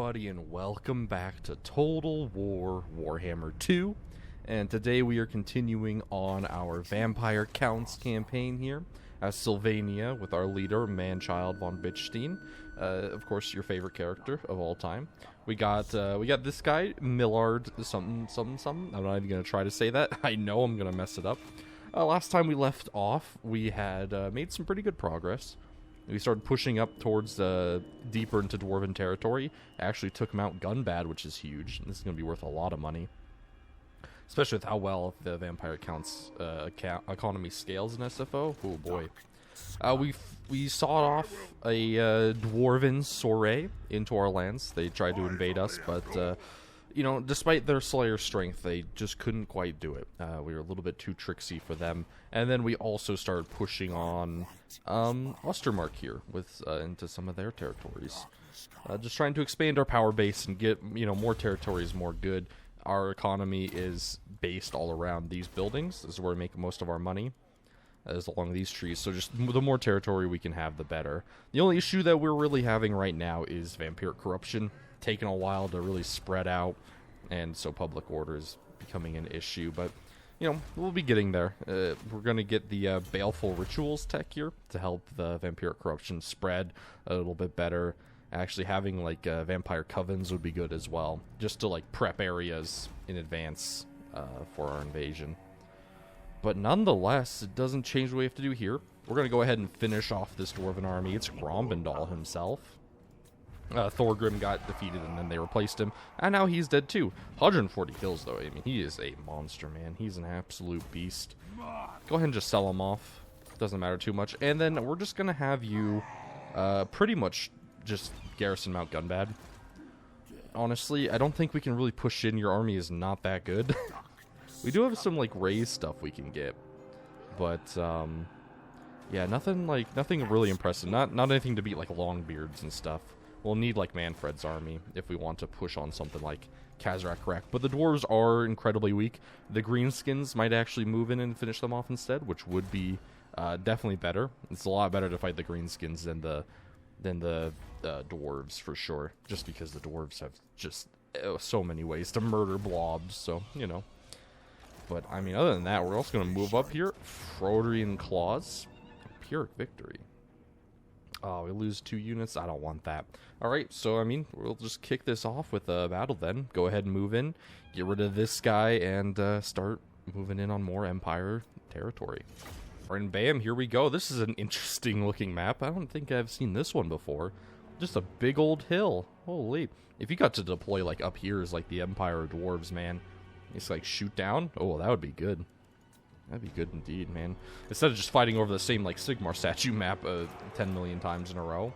everybody, and welcome back to Total War Warhammer 2. And today we are continuing on our Vampire Counts campaign here as Sylvania with our leader, Manchild von Bichstein. Of course, your favorite character of all time. We got this guy, Millard something. I'm not even going to try to say that. I know I'm going to mess it up. Last time we left off, we had made some pretty good progress. We started pushing up towards deeper into Dwarven territory. Actually took Mount Gunbad, which is huge. This is going to be worth a lot of money. Especially with how well the Vampire Counts economy scales in SFO. Oh boy. We sawed off a Dwarven soiree into our lands. They tried to invade us, but you know, despite their Slayer strength, they just couldn't quite do it. We were a little bit too tricksy for them. And then we also started pushing on Ostermark here with into some of their territories. Just trying to expand our power base and get, you know, more territories, more good. Our economy is based all around these buildings. This is where we make most of our money, is along these trees. So just the more territory we can have, the better. The only issue that we're really having right now is vampiric corruption. Taking a while to really spread out, and so public order is becoming an issue, but you know, we'll be getting there. We're gonna get the baleful rituals tech here to help the vampiric corruption spread a little bit better. Actually having like vampire covens would be good as well, just to like prep areas in advance for our invasion. But nonetheless, it doesn't change what we have to do here. We're gonna go ahead and finish off this dwarven army. It's Grombendal himself. Thorgrim got defeated and then they replaced him, and now he's dead too. 140 kills though. I mean, he is a monster, man. He's an absolute beast. Go ahead and just sell him off. Doesn't matter too much. And then we're just gonna have you pretty much just garrison Mount Gunbad. Honestly, I don't think we can really push in. Your army is not that good. We do have some like raised stuff we can get, but yeah, nothing really impressive. Not anything to beat like Longbeards and stuff. We'll need like Manfred's army if we want to push on something like Kazrak Rek. But the dwarves are incredibly weak. The greenskins might actually move in and finish them off instead, which would be definitely better. It's a lot better to fight the greenskins than the dwarves for sure. Just because the dwarves have just so many ways to murder blobs. So you know. But I mean, other than that, we're also going to move up here. Frodrian Claws, Pyrrhic Victory. Oh, we lose 2 units. I don't want that. Alright, so, I mean, we'll just kick this off with a battle then. Go ahead and move in. Get rid of this guy and start moving in on more Empire territory. Alright, and bam, here we go. This is an interesting looking map. I don't think I've seen this one before. Just a big old hill. Holy. If you got to deploy, like, up here as, like, the Empire dwarves, man. It's, like, shoot down. Oh, that would be good. That'd be good indeed, man. Instead of just fighting over the same, like, Sigmar statue map 10 million times in a row.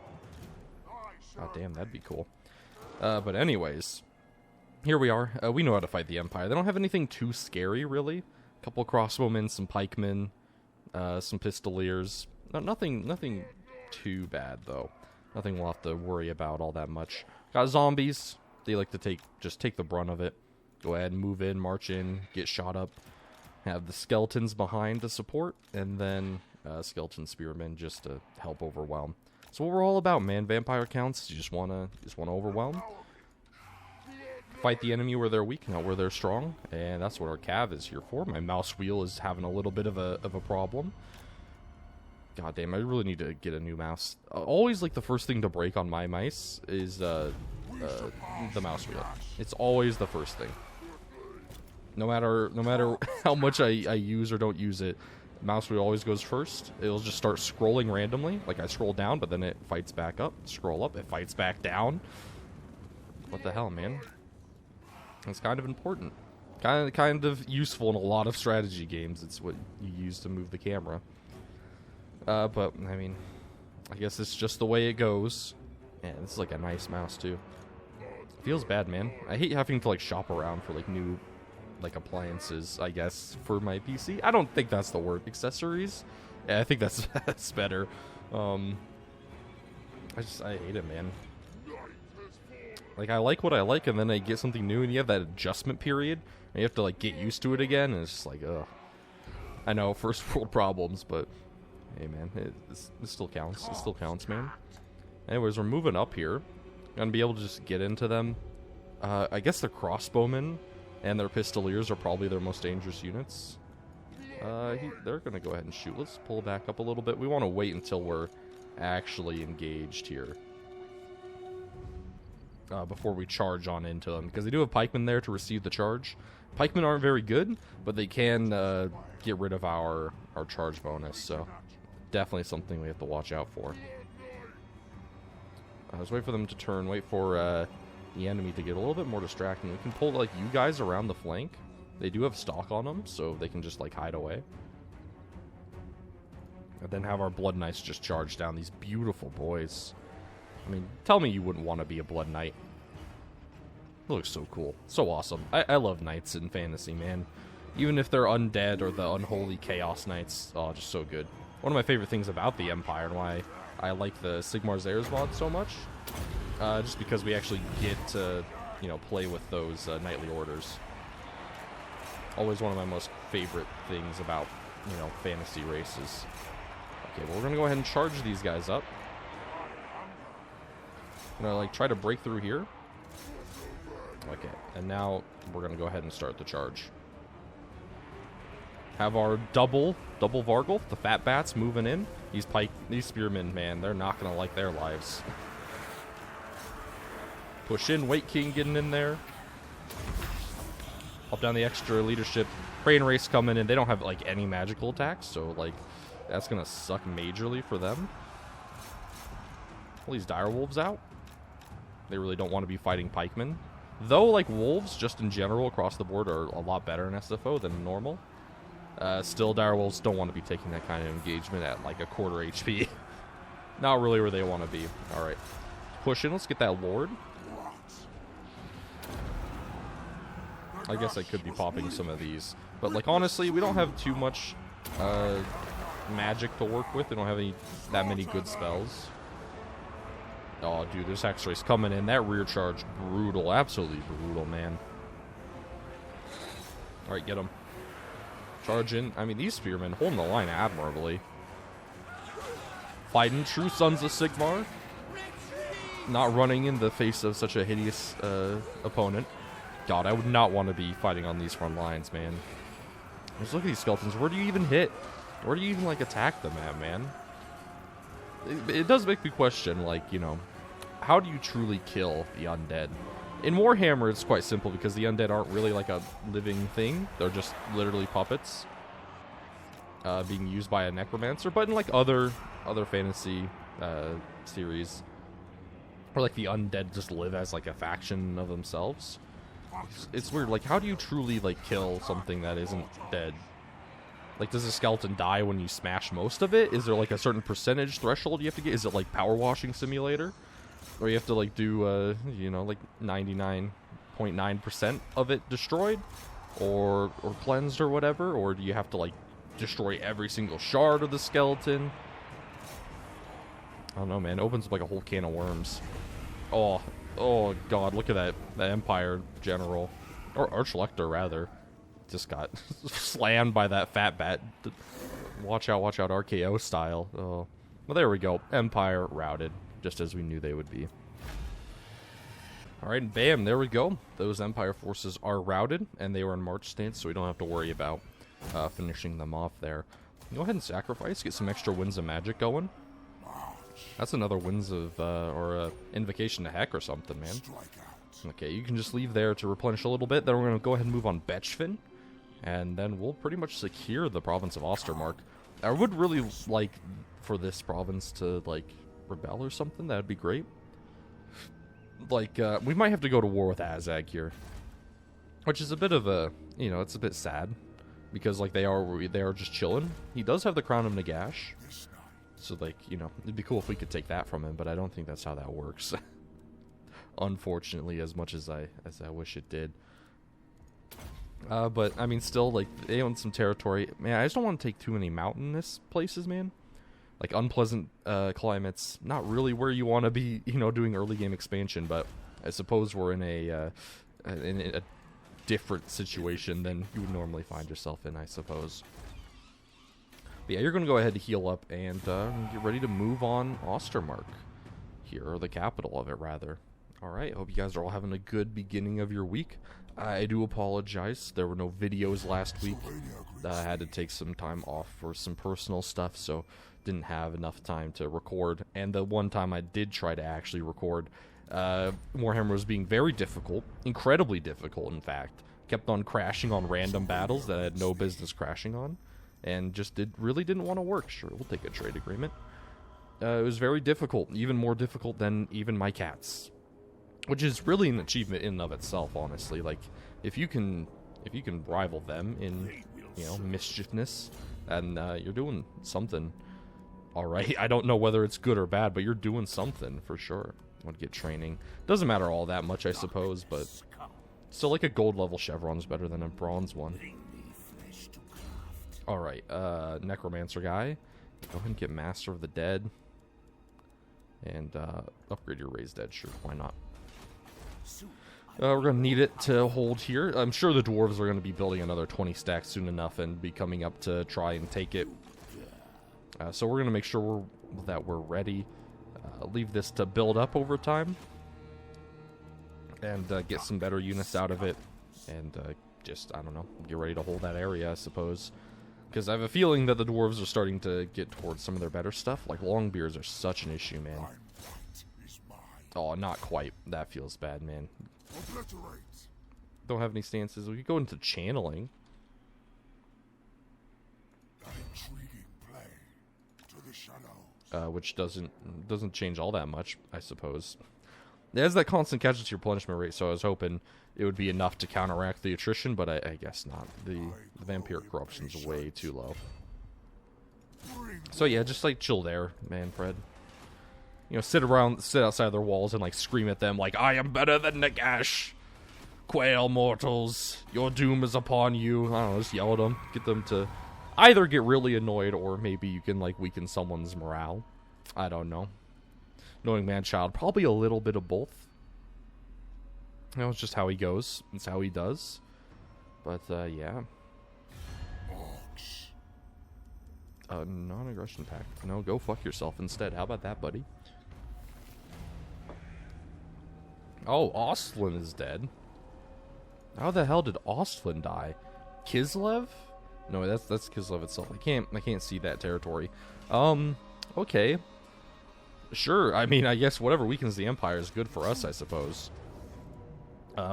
Oh, damn, that'd be cool. But anyways, here we are. We know how to fight the Empire. They don't have anything too scary, really. A couple crossbowmen, some pikemen, some pistoliers. Nothing too bad, though. Nothing we'll have to worry about all that much. Got zombies. They like to just take the brunt of it. Go ahead and move in, march in, get shot up. Have the skeletons behind to support, and then skeleton spearmen just to help overwhelm. So what we're all about, man. Vampire Counts. You just wanna overwhelm. Fight the enemy where they're weak, not where they're strong, and that's what our cav is here for. My mouse wheel is having a little bit of a problem. God damn, I really need to get a new mouse. Always like the first thing to break on my mice is the mouse wheel. It's always the first thing. No matter how much I use or don't use it, mouse wheel always goes first. It'll just start scrolling randomly. Like I scroll down, but then it fights back up. Scroll up, it fights back down. What the hell, man? It's kind of important. Kind of useful in a lot of strategy games. It's what you use to move the camera. But, I mean, I guess it's just the way it goes. Man, this is like a nice mouse, too. Feels bad, man. I hate having to, like, shop around for, like, new like appliances, I guess, for my PC. I don't think that's the word. Accessories? Yeah, I think that's better. I hate it, man. Like, I like what I like, and then I get something new, and you have that adjustment period, and you have to, like, get used to it again, and it's just like, ugh. I know, first world problems, but hey, man, it still counts. It still counts, man. Anyways, we're moving up here. Gonna be able to just get into them. I guess their crossbowmen and their pistoliers are probably their most dangerous units. They're gonna go ahead and shoot. Let's pull back up a little bit. We want to wait until we're actually engaged here. Before we charge on into them. Because they do have pikemen there to receive the charge. Pikemen aren't very good, but they can get rid of our charge bonus. So definitely something we have to watch out for. Let's wait for them to turn. Wait for the enemy to get a little bit more distracting. We can pull like you guys around the flank. They do have stock on them, so they can just like hide away. And then have our Blood Knights just charge down these beautiful boys. I mean, tell me you wouldn't want to be a Blood Knight. It looks so cool. So awesome. I love Knights in fantasy, man. Even if they're undead or the unholy Chaos Knights. Oh, just so good. One of my favorite things about the Empire and why I like the Sigmar's Heirs mod so much. Just because we actually get to, you know, play with those knightly orders. Always one of my most favorite things about, you know, fantasy races. Okay, well, we're going to go ahead and charge these guys up. I'm going to, like, try to break through here. Okay, and now we're going to go ahead and start the charge. Have our double Vargle, the fat bats, moving in. These spearmen, man, they're not going to like their lives. Push in, Wait King getting in there. Up down the extra leadership. Prey and Race coming in. They don't have, like, any magical attacks, so, like, that's going to suck majorly for them. Pull these direwolves out. They really don't want to be fighting pikemen. Though, like, wolves, just in general, across the board, are a lot better in SFO than normal. Still, direwolves don't want to be taking that kind of engagement at, like, a quarter HP. Not really where they want to be. Alright. Push in. Let's get that Lord. I guess I could be popping some of these. But, like, honestly, we don't have too much magic to work with. We don't have that many good spells. Oh, dude, this X-Ray's coming in. That rear charge, brutal. Absolutely brutal, man. Alright, get him. Charge in. I mean, these spearmen holding the line admirably. Fighting true sons of Sigmar. Not running in the face of such a hideous opponent. God, I would not want to be fighting on these front lines, man. Just look at these skeletons. Where do you even hit? Where do you even, like, attack them at, man? It does make me question, like, you know, how do you truly kill the undead? In Warhammer, it's quite simple because the undead aren't really like a living thing. They're just literally puppets being used by a necromancer. But in, like, other fantasy series, where, like, the undead just live as, like, a faction of themselves, it's weird. Like, how do you truly, like, kill something that isn't dead? Like, does a skeleton die when you smash most of it? Is there, like, a certain percentage threshold you have to get? Is it, like, Power Washing Simulator? Or you have to, like, do, you know, like, 99.9% of it destroyed? Or cleansed or whatever? Or do you have to, like, destroy every single shard of the skeleton? I don't know, man. It opens up, like, a whole can of worms. Oh, God, look at that Empire General. Or Archlector, rather. Just got slammed by that fat bat. Watch out, RKO style. Oh. Well, there we go. Empire routed, just as we knew they would be. Alright, bam, there we go. Those Empire forces are routed, and they were in march stance, so we don't have to worry about finishing them off there. Go ahead and sacrifice, get some extra winds of magic going. That's another winds of, or invocation to heck or something, man. Okay, you can just leave there to replenish a little bit. Then we're going to go ahead and move on Betchfin. And then we'll pretty much secure the province of Ostermark. I would really like for this province to, like, rebel or something. That would be great. Like, we might have to go to war with Azag here. Which is a bit of a, you know, it's a bit sad. Because, like, they are just chilling. He does have the Crown of Nagash. So, like, you know, it'd be cool if we could take that from him, but I don't think that's how that works. Unfortunately, as much as I wish it did. But, I mean, still, like, they own some territory. Man, I just don't want to take too many mountainous places, man. Like, unpleasant climates. Not really where you want to be, you know, doing early game expansion, but I suppose we're in a different situation than you would normally find yourself in, I suppose. But yeah, you're going to go ahead and heal up and get ready to move on Ostermark here, or the capital of it, rather. Alright, hope you guys are all having a good beginning of your week. I do apologize, there were no videos last week. I had to take some time off for some personal stuff, so didn't have enough time to record. And the one time I did try to actually record, Warhammer was being very difficult, incredibly difficult in fact. Kept on crashing on random battles that I had no business crashing on, and just really didn't want to work. Sure, we'll take a trade agreement. It was very difficult, even more difficult than even my cats. Which is really an achievement in and of itself, honestly. Like, if you can rival them in, you know, mischiefness, and you're doing something alright. I don't know whether it's good or bad, but you're doing something for sure. I want to get training. Doesn't matter all that much, I suppose, but still, like, a gold level chevron's better than a bronze one. Alright, Necromancer guy. Go ahead and get Master of the Dead. And upgrade your Raised Dead, sure, why not? We're going to need it to hold here. I'm sure the dwarves are going to be building another 20 stacks soon enough and be coming up to try and take it. So we're going to make sure that we're ready. Leave this to build up over time. And get some better units out of it. And just, I don't know, get ready to hold that area, I suppose. Because I have a feeling that the dwarves are starting to get towards some of their better stuff. Like, longbeards are such an issue, man. Oh, not quite. That feels bad, man. Don't have any stances. We could go into channeling. Which doesn't change all that much, I suppose. It has that constant casualty replenishment rate, so I was hoping it would be enough to counteract the attrition, but I guess not. The vampiric corruption's way too low. So yeah, just like chill there, man, Fred. You know, sit outside their walls and like scream at them like, I am better than Nagash. Quail mortals, your doom is upon you. I don't know, just yell at them. Get them to either get really annoyed or maybe you can like weaken someone's morale. I don't know. Knowing Manchild, probably a little bit of both. You know, it's just how he goes. It's how he does. But, yeah. Non-aggression pact. No, go fuck yourself instead. How about that, buddy? Oh, Ostlin is dead. How the hell did Ostlin die? Kislev? No, that's Kislev itself. I can't see that territory. Okay. Sure, I mean, I guess whatever weakens the Empire is good for us, I suppose.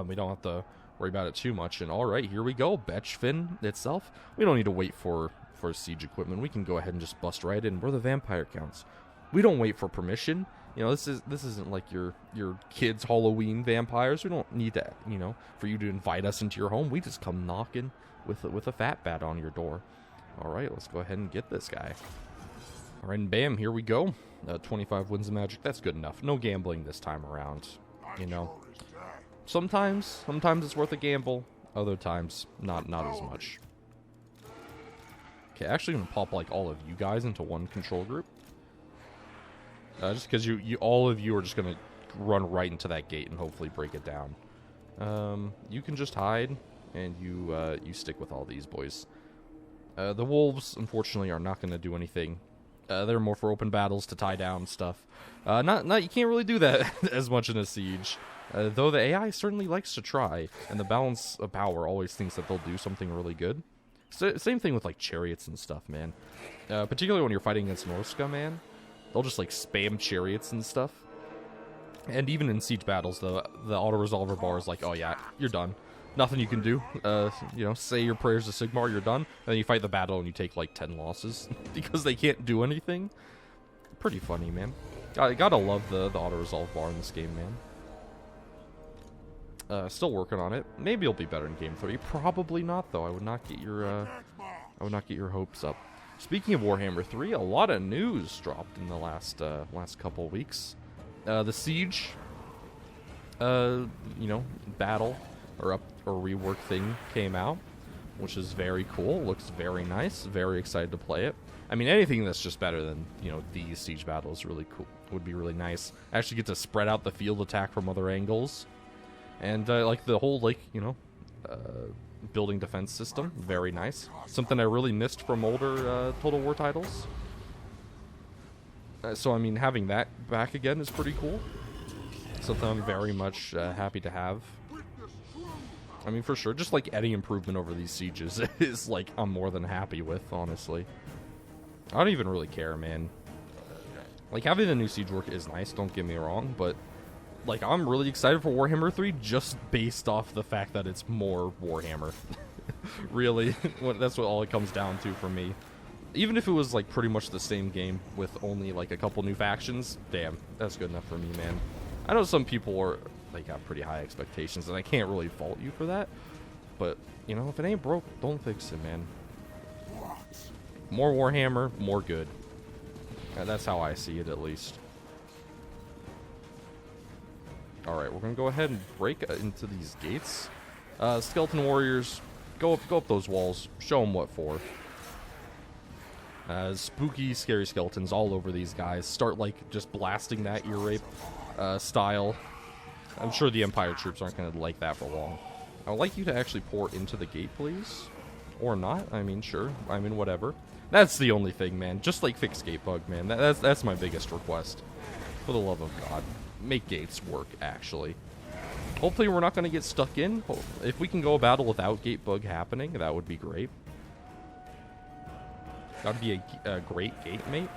We don't have to worry about it too much. And alright, here we go. Betchfin itself. We don't need to wait for siege equipment. We can go ahead and just bust right in. We're the vampire counts. We don't wait for permission. You know, this isn't like your kids' Halloween vampires. We don't need to, you know, for you to invite us into your home. We just come knocking with a fat bat on your door. Alright, let's go ahead and get this guy. Alright, and bam, here we go. 25 wins of magic. That's good enough. No gambling this time around. You know, sometimes it's worth a gamble. Other times, not as much. Okay, actually, I'm gonna pop like all of you guys into one control group. Just because all of you are just gonna run right into that gate and hopefully break it down. You can just hide and you stick with all these boys. The wolves, unfortunately, are not gonna do anything. They're more for open battles to tie down stuff. You can't really do that as much in a siege. Though the AI certainly likes to try, and the balance of power always thinks that they'll do something really good. Same thing with like chariots and stuff, man. Particularly when you're fighting against Norska, man. They'll just like spam chariots and stuff. And even in siege battles, the auto-resolver bar is like, oh yeah, you're done. Nothing you can do. You know, say your prayers to Sigmar, you're done. And then you fight the battle and you take like 10 losses because they can't do anything. Pretty funny, man. Gotta love the auto-resolve bar in this game, man. Still working on it. Maybe it'll be better in Game 3. Probably not, though. I would not get your hopes up. Speaking of Warhammer 3, a lot of news dropped in the last couple weeks. The siege, you know, battle or rework thing came out, which is very cool. Looks very nice. Very excited to play it. I mean, anything that's just better than, you know, these siege battles really cool. Would be really nice. Actually get to spread out the field attack from other angles. And like the whole, like, you know, building defense system, very nice. Something I really missed from older Total War titles. So I mean, having that back again is pretty cool. Something I'm very much happy to have. I mean, for sure, just like any improvement over these sieges is like I'm more than happy with, honestly. I don't even really care, man. Like, having the new siege work is nice, don't get me wrong, but like, I'm really excited for Warhammer 3 just based off the fact that it's more Warhammer. Really, that's what all it comes down to for me. Even if it was like pretty much the same game with only like a couple new factions, damn, that's good enough for me, man. I know some people are like got pretty high expectations, and I can't really fault you for that. But you know, if it ain't broke, don't fix it, man. More Warhammer, more good. That's how I see it, at least. Alright, we're going to go ahead and break into these gates. Skeleton warriors, go up those walls. Show them what for. Spooky, scary skeletons all over these guys. Start, like, just blasting that ear rape style. I'm sure the Empire troops aren't going to like that for long. I would like you to actually pour into the gate, please. Or not. I mean, sure. I mean, whatever. That's the only thing, man. Just, like, fix gate bug, man. That's my biggest request. For the love of God. Make gates work, actually. Hopefully we're not going to get stuck in. If we can go a battle without gate bug happening, that would be great. That'd be a great gate mate.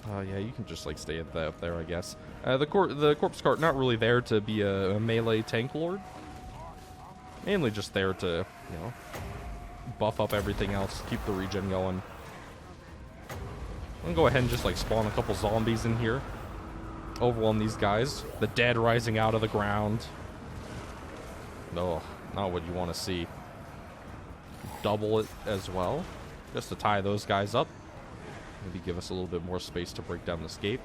Yeah, you can just like stay up there, I guess. The corpse cart not really there to be a melee tank lord. Mainly just there to, you know, buff up everything else, keep the regen going. I'm gonna go ahead and just like spawn a couple zombies in here. Overwhelm these guys. The dead rising out of the ground. No, not what you want to see. Double it as well, just to tie those guys up. Maybe give us a little bit more space to break down this gate.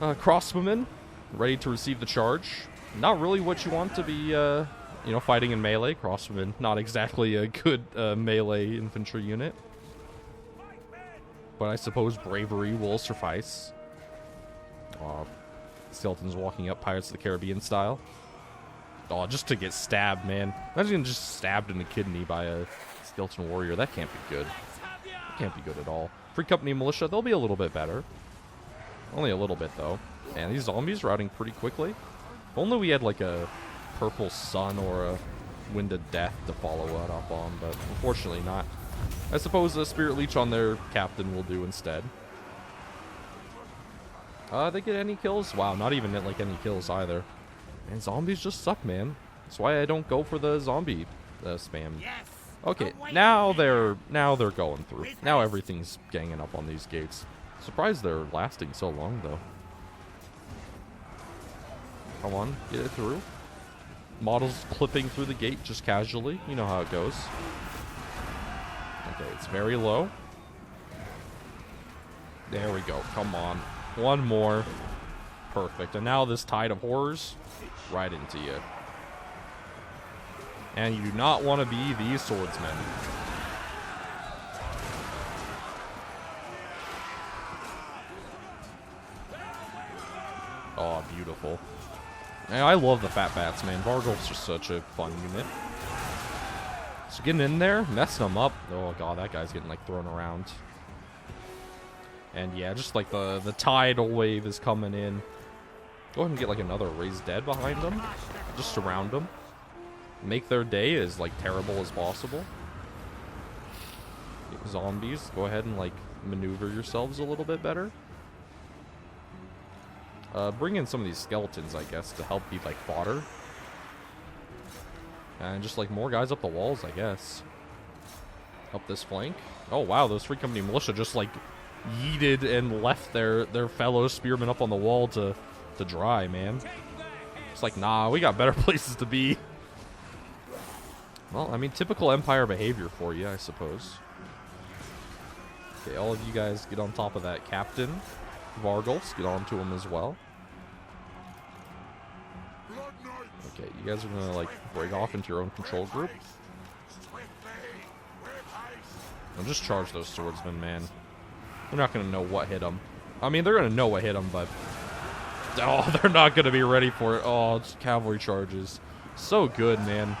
Crossbowmen, ready to receive the charge. Not really what you want to be, you know, fighting in melee. Crossbowmen, not exactly a good melee infantry unit. But I suppose bravery will suffice. Skeletons walking up Pirates of the Caribbean style. Oh, just to get stabbed, man. Imagine getting just stabbed in the kidney by a skeleton warrior. That can't be good. That can't be good at all. Free Company Militia, they'll be a little bit better. Only a little bit, though. Man, these zombies routing pretty quickly. If only we had, like, a purple sun or a wind of death to follow it up on, but unfortunately not. I suppose a Spirit Leech on their captain will do instead. They get any kills? Wow, not even like any kills either. Man, zombies just suck, man. That's why I don't go for the zombie spam. Okay, now they're going through. Now everything's ganging up on these gates. Surprised they're lasting so long, though. Come on, get it through. Models clipping through the gate just casually. You know how it goes. Okay, it's very low. There we go. Come on. One more. Perfect. And now this tide of horrors right into you. And you do not want to be these swordsmen. Oh, beautiful. And I love the fat bats, man. Vargulf's just such a fun unit. So getting in there, messing them up. Oh god, that guy's getting like thrown around. And yeah, just like the tidal wave is coming in. Go ahead and get like another raised dead behind them. Just surround them. Make their day as like terrible as possible. Zombies, go ahead and like maneuver yourselves a little bit better. Bring in some of these skeletons, I guess, to help be like fodder. And just like more guys up the walls, I guess. Up this flank. Oh wow, those Free Company Militia just like yeeted and left their fellow spearmen up on the wall to dry, man. It's like, nah, we got better places to be. Well, I mean, typical Empire behavior for you, I suppose. Okay, all of you guys get on top of that captain. Vargulfs, get on to him as well. Okay, you guys are gonna like break off into your own control group. And just charge those swordsmen, man. They're not gonna know what hit them. I mean, they're gonna know what hit them, but oh, they're not gonna be ready for it. Oh, it's cavalry charges. So good, man.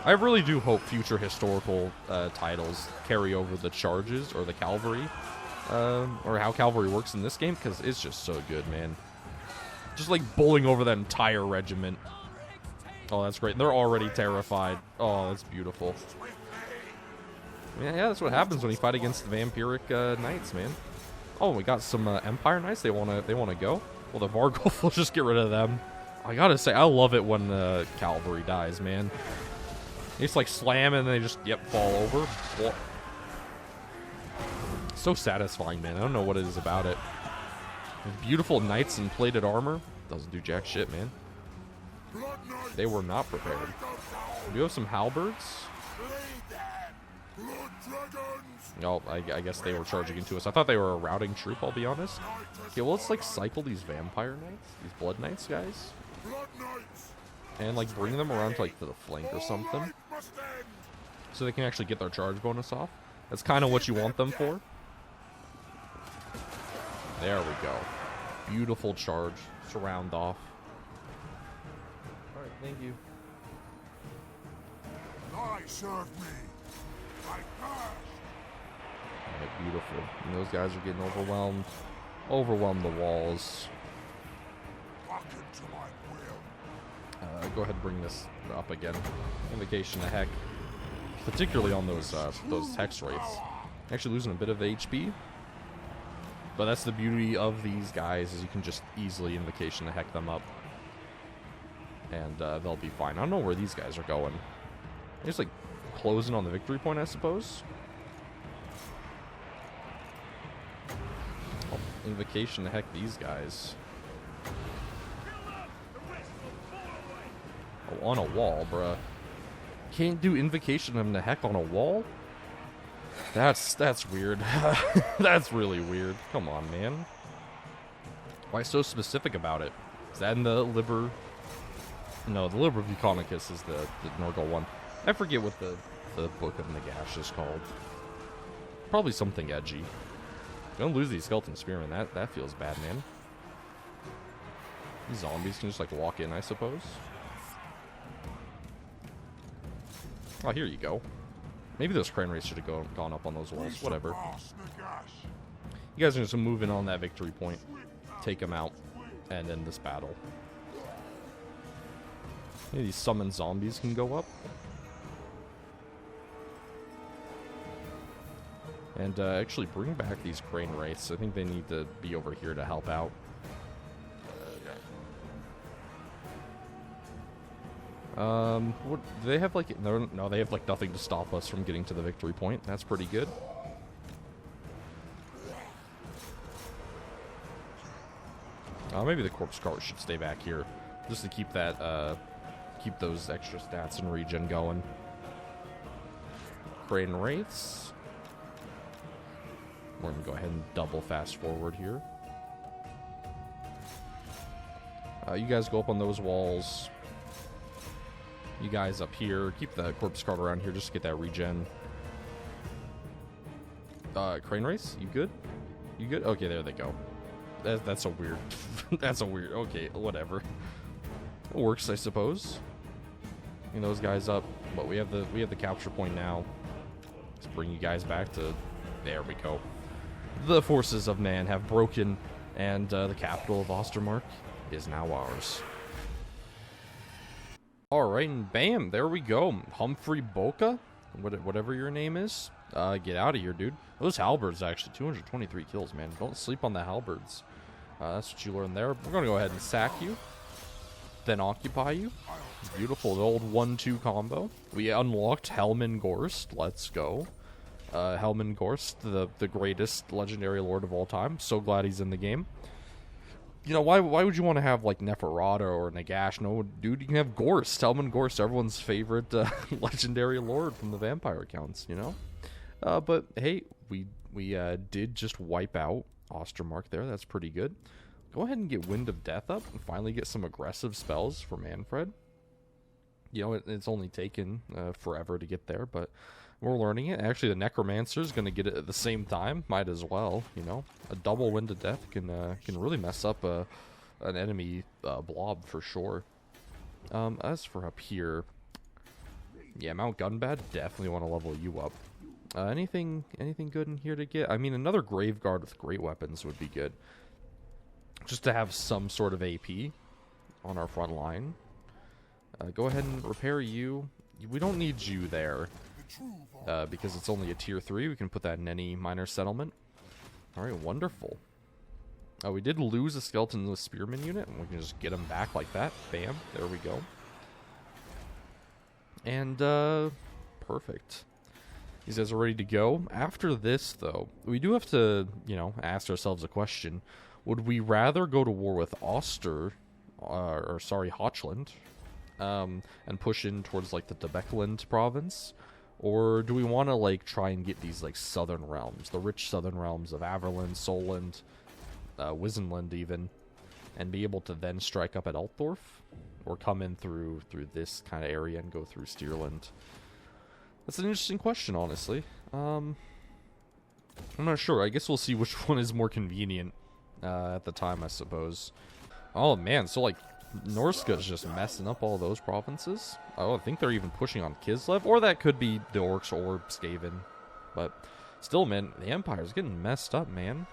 I really do hope future historical titles carry over the charges or the cavalry or how cavalry works in this game, because it's just so good, man. Just like bowling over that entire regiment. Oh, that's great. They're already terrified. Oh, that's beautiful. Yeah, that's what happens when you fight against the vampiric knights, man. Oh, we got some Empire Knights. They wanna go. Well, the Vargulf will just get rid of them. I gotta say, I love it when cavalry dies, man. They just like slam and they just fall over. Well, so satisfying, man. I don't know what it is about it. Beautiful knights in plated armor. Doesn't do jack shit, man. They were not prepared. We do have some halberds. Oh, I guess they were charging into us. I thought they were a routing troop, I'll be honest. Okay, well, let's like cycle these vampire knights, these blood knights guys, and like bring them around to like to the flank or something, so they can actually get their charge bonus off. That's kind of what you want them for. There we go. Beautiful charge. Surround off. Alright, thank you. I serve me. Alright, beautiful. And those guys are getting overwhelmed. Overwhelm the walls. Go ahead and bring this up again. Invocation of Heck. Particularly on those hex rates. Actually losing a bit of HP. But that's the beauty of these guys, is you can just easily Invocation to Heck them up. And they'll be fine. I don't know where these guys are going. They're just like closing on the victory point, I suppose. Oh, Invocation to Heck these guys. Oh, on a wall, bruh. Can't do Invocation of them to Heck on a wall? That's weird. That's really weird. Come on, man. Why so specific about it? Is that in the Liber... No, the Liber Buconicus is the Norgal one. I forget what the Book of Nagash is called. Probably something edgy. Don't lose these Skeleton Spearmen. That feels bad, man. These zombies can just like walk in, I suppose. Oh, here you go. Maybe those crane rates should have gone up on those walls. Whatever. You guys are just move in on that victory point. Take them out. And end this battle. Maybe these summoned zombies can go up. And actually bring back these crane rates. I think they need to be over here to help out. What do they have? Like no, they have like nothing to stop us from getting to the victory point. That's pretty good. Maybe the corpse cart should stay back here, just to keep that keep those extra stats and regen going. Crane rates. We're gonna go ahead and double fast forward here. You guys go up on those walls. You guys up here, keep the corpse cart around here just to get that regen. Crane race, you good? You good? Okay, there they go. That's a weird. That's a weird. Okay, whatever. It works, I suppose. Bring those guys up, but we have the capture point now. Let's bring you guys back to. There we go. The forces of man have broken, and the capital of Ostermark is now ours. Alright, and bam, there we go. Humphrey Boca, whatever your name is. Get out of here, dude. Those halberds, actually, 223 kills, man. Don't sleep on the halberds. That's what you learned there. We're going to go ahead and sack you. Then occupy you. Beautiful, the old 1-2 combo. We unlocked Helman Gorst. Let's go. Helman Gorst, the greatest legendary lord of all time. So glad he's in the game. You know, why would you want to have, like, Neferata or Nagash? No, dude, you can have Gorst. Helman Gorst, everyone's favorite legendary lord from the vampire accounts, you know? But, hey, we did just wipe out Ostermark there. That's pretty good. Go ahead and get Wind of Death up and finally get some aggressive spells for Manfred. You know, it's only taken forever to get there, but we're learning it. Actually, the Necromancer's going to get it at the same time. Might as well, you know. A double Wind of Death can really mess up an enemy blob for sure. As for up here, yeah, Mount Gunbad, definitely want to level you up. Anything good in here to get? I mean, another Graveguard with great weapons would be good. Just to have some sort of AP on our front line. Go ahead and repair you. We don't need you there. Because it's only a tier 3. We can put that in any minor settlement. Alright, wonderful. We did lose a skeleton with spearman unit, and we can just get him back like that. Bam, there we go. And, perfect. These guys are ready to go. After this, though, we do have to, you know, ask ourselves a question. Would we rather go to war with Hochland, and push in towards, like, the Debeckland province? Or do we want to, like, try and get these, like, southern realms, the rich southern realms of Averland, Solland, Wisenland even, and be able to then strike up at Altdorf? Or come in through this kind of area and go through Steerland? That's an interesting question, honestly. I'm not sure. I guess we'll see which one is more convenient at the time, I suppose. Oh, man, so, like, Norska's just messing up all those provinces. Oh, I think they're even pushing on Kislev, or that could be the Orcs or Skaven. But still, man, the Empire's getting messed up, man.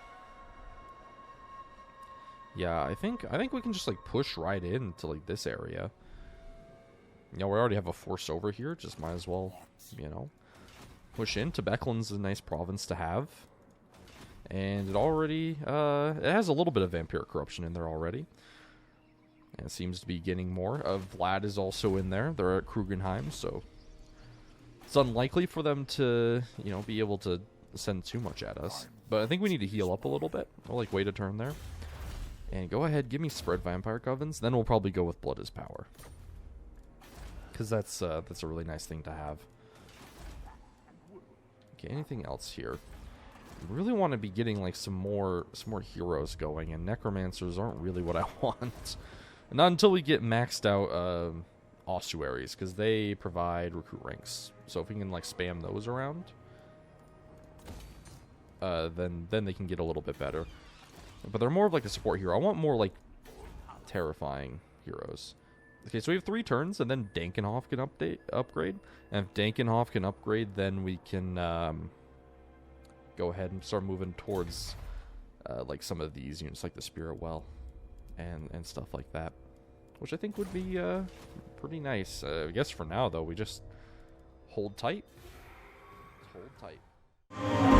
Yeah, I think we can just, like, push right into, like, this area. You know, we already have a force over here. Just might as well, you know, push in. Beckland's a nice province to have. And it already, it has a little bit of vampiric corruption in there already. And it seems to be getting more. Vlad is also in there. They're at Krugenheim, so it's unlikely for them to, you know, be able to send too much at us. But I think we need to heal up a little bit. I'll, like, wait a turn there. And go ahead, give me spread vampire covens. Then we'll probably go with blood is power, because that's a really nice thing to have. Okay, anything else here? We really want to be getting, like, some more heroes going, and necromancers aren't really what I want. Not until we get maxed out ossuaries, because they provide recruit ranks. So if we can, like, spam those around, then they can get a little bit better. But they're more of, like, a support hero. I want more, like, terrifying heroes. Okay, so we have 3 turns, and then Dankenhof can upgrade. And if Dankenhof can upgrade, then we can go ahead and start moving towards like some of these units, like the Spirit Well and stuff like that, which I think would be pretty nice. I guess for now, though, we just hold tight. Hold tight.